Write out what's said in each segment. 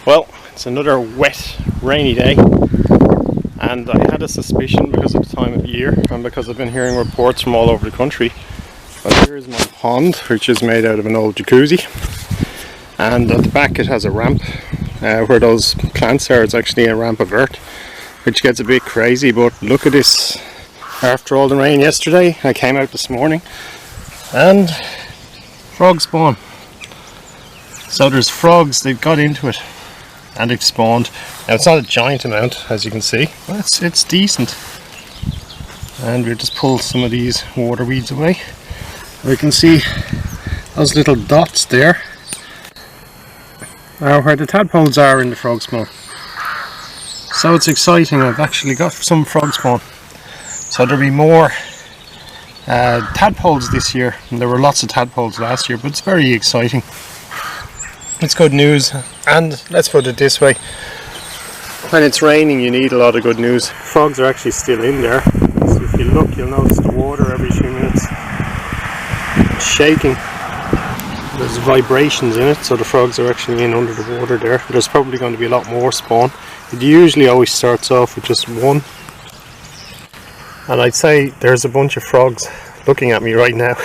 Well, it's another wet, rainy day, and I had a suspicion because of the time of year and because I've been hearing reports from all over the country. But here's my pond, which is made out of an old jacuzzi, and at the back it has a ramp. Where those plants are, it's actually a ramp of earth, which gets a bit crazy. But look at this. After all the rain yesterday, I came out this morning and frog spawn. So there's frogs, they've got into it and they've spawned. Now it's not a giant amount, as you can see, but it's decent. And we'll just pull some of these water weeds away. We can see those little dots there are where the tadpoles are in the frog spawn. So it's exciting. I've actually got some frog spawn. So there'll be more tadpoles this year, and there were lots of tadpoles last year, but it's very exciting. It's good news, and let's put it this way, when it's raining you need a lot of good news. Frogs are actually still in there, so if you look you'll notice the water every few minutes it's shaking. There's vibrations in it, so the frogs are actually in under the water there. There's probably going to be a lot more spawn. It usually always starts off with just one, and I'd say there's a bunch of frogs looking at me right now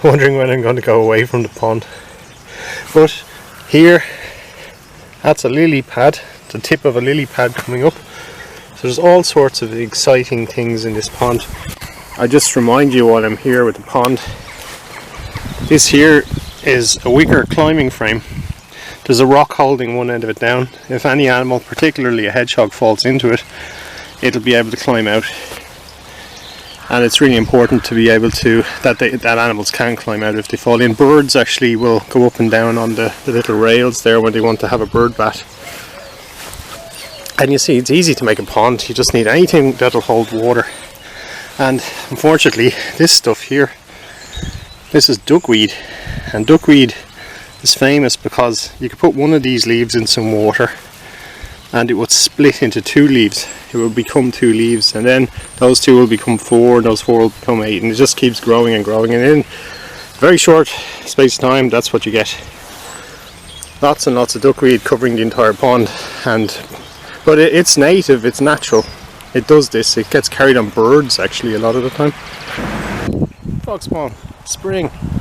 wondering when I'm going to go away from the pond. But here, that's a lily pad, the tip of a lily pad coming up. So there's all sorts of exciting things in this pond. I just remind you while I'm here with the pond, this here is a wicker climbing frame. There's a rock holding one end of it down. If any animal, particularly a hedgehog, falls into it, it'll be able to climb out. And it's really important to be able to, that animals can climb out if they fall in. Birds actually will go up and down on the little rails there when they want to have a bird bath. And you see, it's easy to make a pond. You just need anything that'll hold water. And unfortunately, this stuff here, this is duckweed. And duckweed is famous because you could put one of these leaves in some water and it would split into two leaves. It will become two leaves, and then those two will become four, and those four will become eight, and it just keeps growing and growing, and in a very short space of time that's what you get. Lots and lots of duckweed covering the entire pond. But it's native, it's natural. It does this, it gets carried on birds actually a lot of the time. Frogspawn, spring.